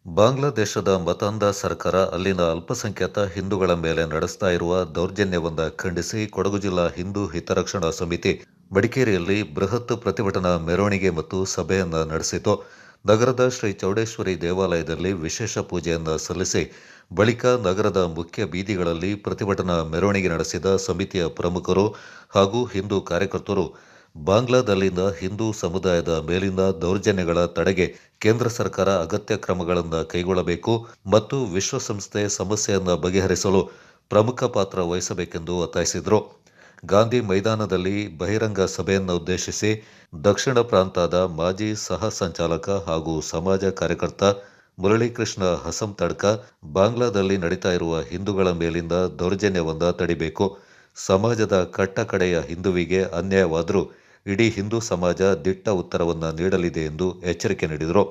ಬಾಂಗ್ಲಾದೇಶದ ಮತಾಂಧ ಸರ್ಕಾರ ಅಲ್ಲಿನ ಅಲ್ಪಸಂಖ್ಯಾತ ಹಿಂದೂಗಳ ಮೇಲೆ ನಡೆಸ್ತಾ ಇರುವ ದೌರ್ಜನ್ಯವನ್ನ ಖಂಡಿಸಿ ಕೊಡಗು ಜಿಲ್ಲಾ ಹಿಂದೂ ಹಿತರಕ್ಷಣಾ ಸಮಿತಿ ಮಡಿಕೇರಿಯಲ್ಲಿ ಬೃಹತ್ ಪ್ರತಿಭಟನಾ ಮೆರವಣಿಗೆ ಮತ್ತು ಸಭೆಯನ್ನ ನಡೆಸಿತು. ನಗರದ ಶ್ರೀ ಚೌಡೇಶ್ವರಿ ದೇವಾಲಯದಲ್ಲಿ ವಿಶೇಷ ಪೂಜೆಯನ್ನ ಸಲ್ಲಿಸಿ ಬಳಿಕ ನಗರದ ಮುಖ್ಯ ಬೀದಿಗಳಲ್ಲಿ ಪ್ರತಿಭಟನಾ ಮೆರವಣಿಗೆ ನಡೆಸಿದ ಸಮಿತಿಯ ಪ್ರಮುಖರು ಹಾಗೂ ಹಿಂದೂ ಕಾರ್ಯಕರ್ತರು ಬಾಂಗ್ಲಾದಲ್ಲಿನ ಹಿಂದೂ ಸಮುದಾಯದ ಮೇಲಿನ ದೌರ್ಜನ್ಯಗಳ ತಡೆಗೆ ಕೇಂದ್ರ ಸರ್ಕಾರ ಅಗತ್ಯ ಕ್ರಮಗಳನ್ನು ಕೈಗೊಳ್ಳಬೇಕು ಮತ್ತು ವಿಶ್ವಸಂಸ್ಥೆ ಸಮಸ್ಯೆಯನ್ನು ಬಗೆಹರಿಸಲು ಪ್ರಮುಖ ಪಾತ್ರ ವಹಿಸಬೇಕೆಂದು ಒತ್ತಾಯಿಸಿದರು. ಗಾಂಧಿ ಮೈದಾನದಲ್ಲಿ ಬಹಿರಂಗ ಸಭೆಯನ್ನು ಉದ್ದೇಶಿಸಿ ದಕ್ಷಿಣ ಪ್ರಾಂತದ ಮಾಜಿ ಸಹ ಸಂಚಾಲಕ ಹಾಗೂ ಸಮಾಜ ಕಾರ್ಯಕರ್ತ ಮುರಳೀಕೃಷ್ಣ ಹಸಂತಡ್ಕ ಬಾಂಗ್ಲಾದಲ್ಲಿ ನಡೀತಾ ಇರುವ ಹಿಂದೂಗಳ ಮೇಲಿನ ದೌರ್ಜನ್ಯವನ್ನ ತಡಿಬೇಕು, ಸಮಾಜದ ಕಟ್ಟಕಡೆಯ ಹಿಂದುವಿಗೆ ಅನ್ಯಾಯವಾದರೂ ಇಡೀ ಹಿಂದೂ ಸಮಾಜ ದಿಟ್ಟ ಉತ್ತರವನ್ನು ನೀಡಲಿದೆ ಎಂದು ಎಚ್ಚರಿಕೆ ನೀಡಿದರು.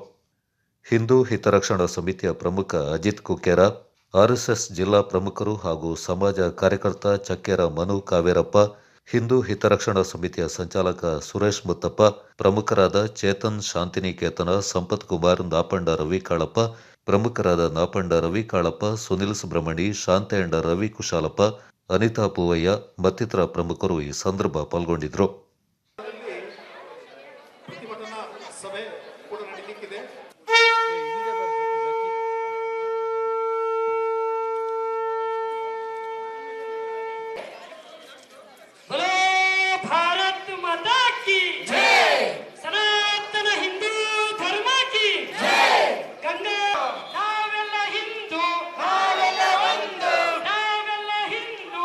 ಹಿಂದೂ ಹಿತರಕ್ಷಣಾ ಸಮಿತಿಯ ಪ್ರಮುಖ ಅಜಿತ್ ಕುಕ್ಕೇರ, ಆರ್ಎಸ್ಎಸ್ ಜಿಲ್ಲಾ ಪ್ರಮುಖರು ಹಾಗೂ ಸಮಾಜ ಕಾರ್ಯಕರ್ತ ಚಕ್ಕೆರ ಮನು ಕಾವೇರಪ್ಪ, ಹಿಂದೂ ಹಿತರಕ್ಷಣಾ ಸಮಿತಿಯ ಸಂಚಾಲಕ ಸುರೇಶ್ ಮುತ್ತಪ್ಪ, ಪ್ರಮುಖರಾದ ಚೇತನ್ ಶಾಂತಿನಿಕೇತನ, ಸಂಪತ್ ಕುಮಾರ್, ನಾಪಂಡ ರವಿ ಕಾಳಪ್ಪ, ಪ್ರಮುಖರಾದ ನಾಪಂಡ ರವಿ ಕಾಳಪ್ಪ, ಸುನಿಲ್ ಸುಬ್ರಹ್ಮಣಿ, ಶಾಂತಯ್ಯಂಡ ರವಿ ಕುಶಾಲಪ್ಪ, ಅನಿತಾ ಪೂವಯ್ಯ ಮತ್ತಿತರ ಪ್ರಮುಖರು ಈ ಸಂದರ್ಭ ಪಾಲ್ಗೊಂಡಿದ್ದರು. ಸಭೆ ಕೂಡ ನಡೀಲಿಕ್ಕಿದೆ. ಭಾರತ್ ಮಾತಾ ಕಿ ಜೈ, ಸನಾತನ ಹಿಂದೂ ಧರ್ಮ ಕಿ ಜೈ, ಗಂಗಾ ನಾವೆಲ್ಲ ಹಿಂದೂ, ನಾವೆಲ್ಲ ಒಂದು, ನಾವೆಲ್ಲ ಹಿಂದೂ.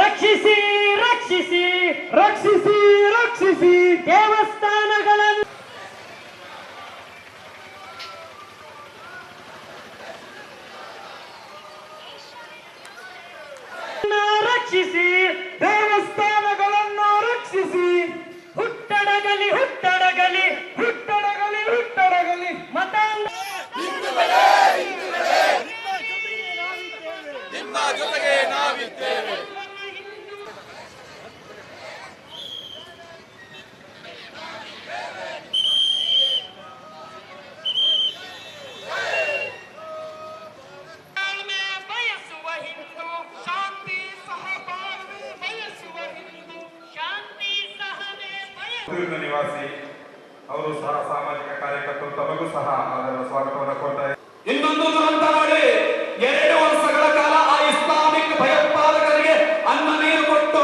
ರಕ್ಷಿಸಿ ರಕ್ಷಿಸಿ ರಕ್ಷಿಸಿ ರಕ್ಷಿಸಿ ದೇವಸ್ಥಾನಗಳನ್ನು ರಕ್ಷಿಸಿ, ದೇವಸ್ಥಾನಗಳನ್ನು ರಕ್ಷಿಸಿ, ಹುಟ್ಟಡಗಲಿ ಹುಟ್ಟಡಗಲಿ ಹುಟ್ಟಡಗಲಿ ಹುಟ್ಟಡಗಲಿ ಮತಾಂಧ ನಿಮ್ಮ ಜೊತೆಗೆ ನಾವಿದ್ದೇವೆ. ನಿವಾಸಿ ಅವರು ಸಹ ಸಾಮಾಜಿಕ ಕಾರ್ಯಕರ್ತರು, ತಮಗೂ ಸಹ ಅದರ ಸ್ವಾಗತವನ್ನು ಕೊಡ್ತಾ ಇದ್ದಾರೆ. ಇನ್ನೊಂದು ದುರಂತ ಮಾಡಿ 2 ವರ್ಷಗಳ ಕಾಲ ಆ ಇಸ್ಲಾಮಿಕ್ ಭಯೋತ್ಪಾದಕರಿಗೆ ಅನ್ನ ನೀರು ಕೊಟ್ಟು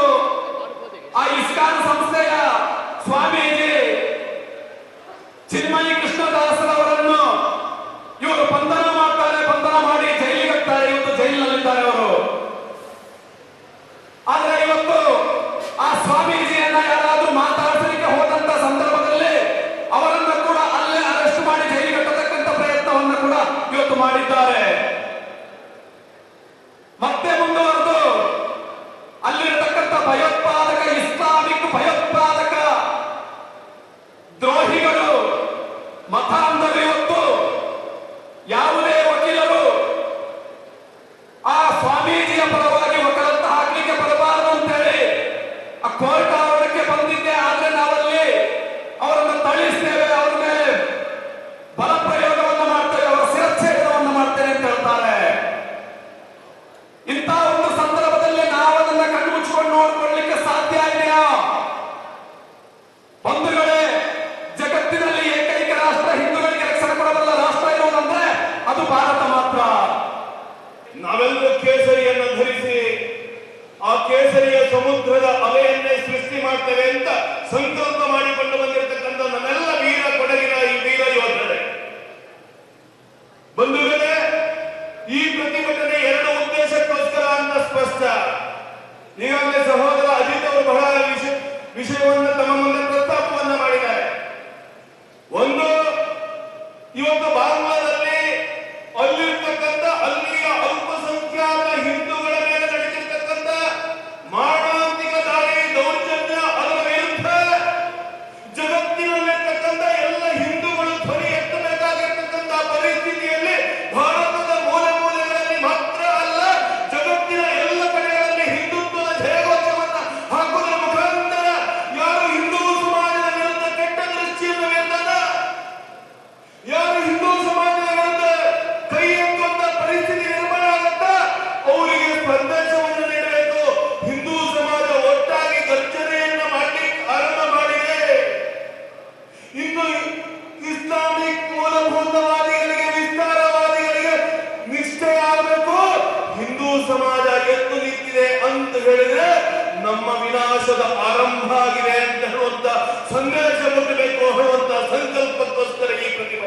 ಆ ಇಸ್ಕಾನ್ ಸಂಸ್ಥೆಯ ಸ್ವಾಮೀಜಿ ಚಿನ್ಮಯಿ ಕೃಷ್ಣದಾಸರವರನ್ನು ಇವರು ಬಂಧನ ಮಾಡ್ತಾರೆ, ಬಂಧನ ಮಾಡಿ ಜೈಲಿಗೆ ಹಾಕ್ತಾರೆ. ಇವತ್ತು ಜೈಲಿನಲ್ಲಿದ್ದಾರೆ ಅವರು. ಆದ್ರೆ ಇವತ್ತು ಆ ಸ್ವಾಮೀಜಿಯನ್ನ ಯಾರಾದ್ರೂ ಮಾತಾಡಿಸಲಿಕ್ಕೆ ಹೋದಂತ ಸಂದರ್ಭದಲ್ಲಿ ಅವರನ್ನ ಕೂಡ ಅಲ್ಲೇ ಅರೆಸ್ಟ್ ಮಾಡಿ ಜೈಲಿಗೆ ಕಟ್ಟತಕ್ಕಂಥ ಪ್ರಯತ್ನವನ್ನು ಕೂಡ ಇವತ್ತು ಮಾಡಿದ್ದಾರೆ. ಮತ್ತೆ ಮುಂದುವರೆದು ಅಲ್ಲಿರತಕ್ಕಂಥ ಭಯೋತ್ಪಾದಕ, ಇಸ್ಲಾಮಿಕ್ ಭಯೋತ್ಪಾದಕ ದ್ರೋಹಿಗಳು, ಮತಾಂಧರು ಇವತ್ತು ಯಾವುದೇ ವಕೀಲರು ಆ ಸ್ವಾಮೀಜಿಯ ಪರವಾಗಿ ವಕಾಲತ್ತು ಹಾಕಲಿಕ್ಕೆ ಬರಬಾರದು ಅಂತೇಳಿ ಆ ಕೋರ್ಟ್ ಆವರಣಕ್ಕೆ ಬಂದಿದ್ದೆ. ಆದ್ರೆ ನಾವಲ್ಲಿ ಅವರನ್ನು ತಳಿಸ್ತೇವೆ, ಅವರ ಮೇಲೆ ಬಲ ಪ್ರಯೋಗವನ್ನು ಮಾಡ್ತೇವೆ, ಅವರ ಶಿರಚ್ಛೇದನವನ್ನು ಮಾಡ್ತೇವೆ ಅಂತ ಹೇಳ್ತಾರೆ. ಇಂಥ ಒಂದು ಸಂದರ್ಭದಲ್ಲಿ ನಾವು ಅದನ್ನ ಕಣ್ಣು ಮುಚ್ಚಿಕೊಂಡು ನೋಡ್ಕೊಳ್ಳಿಕ್ಕೆ ಸಾಧ್ಯ ಇದೆಯಾ? ಬಂಧುಗಳೇ, ಜಗತ್ತಿನಲ್ಲಿ ಏಕೈಕ ರಾಷ್ಟ್ರ ಹಿಂದೂಗಳಿಗೆ ರಕ್ಷಣೆ ಕೊಡಬಲ್ಲ ರಾಷ್ಟ್ರ ಇರುವುದಂದ್ರೆ ಅದು ಭಾರತ ಮಾತ್ರ. ನಾವೆಲ್ಲರೂ ಕೇಸರಿಯನ್ನು ಧರಿಸಿ ಆ ಕೇಸರಿಯ ಸಮುದ್ರದ ಅಲೆಯನ್ನೇ ಸೃಷ್ಟಿ ಮಾಡ್ತೇವೆ ಅಂತ ಸಂಕಲ್ಪ ಮಾಡಿಕೊಂಡು ಬಂದಿರತಕ್ಕಂಥ ನಮ್ಮೆಲ್ಲ ವೀರ ಕೊಡಗಿನ ಈ ವೀರ ಯೋಧರೇ, ಬಂಧುಗಳೇ, ಈ ಪ್ರತಿಭಟನೆ 2 ಉದ್ದೇಶಕ್ಕೋಸ್ಕರ ಅಂತ ಸ್ಪಷ್ಟ. ಈಗಾಗಲೇ ಸಹೋದರ ಅಜಿತ್ ಅವರು ಬಹಳ ವಿಷಯವನ್ನು ತಮ್ಮ ಮುಂದೆ ಪ್ರಸ್ತಾಪವನ್ನ ಮಾಡಿದ್ದಾರೆ. ಒಂದು, ಇವತ್ತು ಬಾಂಗ್ಲಾದಲ್ಲಿ ಅಲ್ಲಿರ್ತಕ್ಕಂಥ ಅಲ್ಲಿಯ ಅಲ್ಪಸಂಖ್ಯಾತ ಹಿಂದೂಗಳ ಮೇಲೆ ನಡೀತಿರ್ತಕ್ಕಂಥ ಮಾರಣಾಂತಿಕ ದಾಳಿ, ದೌರ್ಜನ್ಯ, ಅದರ ವಿರುದ್ಧ ಜಗತ್ತಿನಲ್ಲಿರ್ತಕ್ಕಂಥ ಎಲ್ಲ ಹಿಂದೂಗಳು ಧ್ವನಿ ಎತ್ತಬೇಕಾಗಿರ್ತಕ್ಕಂಥ ಪರಿಸ್ಥಿತಿಯಲ್ಲಿ ಭಾರತದ ಮೂಲೆ ಮೂಲೆಗಳಲ್ಲಿ ಮಾತ್ರ ಅಲ್ಲ, ಜಗತ್ತಿನ ಎಲ್ಲ ಕಡೆಗಳಲ್ಲಿ ಹಿಂದುತ್ವದ ಜಯಘೋಷವನ್ನ ಹಾಕುವುದರ ಮುಖಾಂತರ ಯಾರು ಹಿಂದೂ ಸಮಾಜದ ವಿರುದ್ಧ ಕೆಟ್ಟ ದೃಷ್ಟಿಯನ್ನು ವೇದನ, ಯಾರು ಹಿಂದೂ ಸಮಾಜ ಹೇಳಿದ್ರೆ ನಮ್ಮ ವಿನಾಶದ ಆರಂಭ ಆಗಿದೆ ಅಂತ ಹೇಳುವಂತ ಸಂದೇಶ ಮುಟ್ಟಬೇಕು ಹೇಳುವಂತ ಸಂಕಲ್ಪಕ್ಕೋಸ್ಕರ ಈ ಪ್ರತಿಭಟನೆ.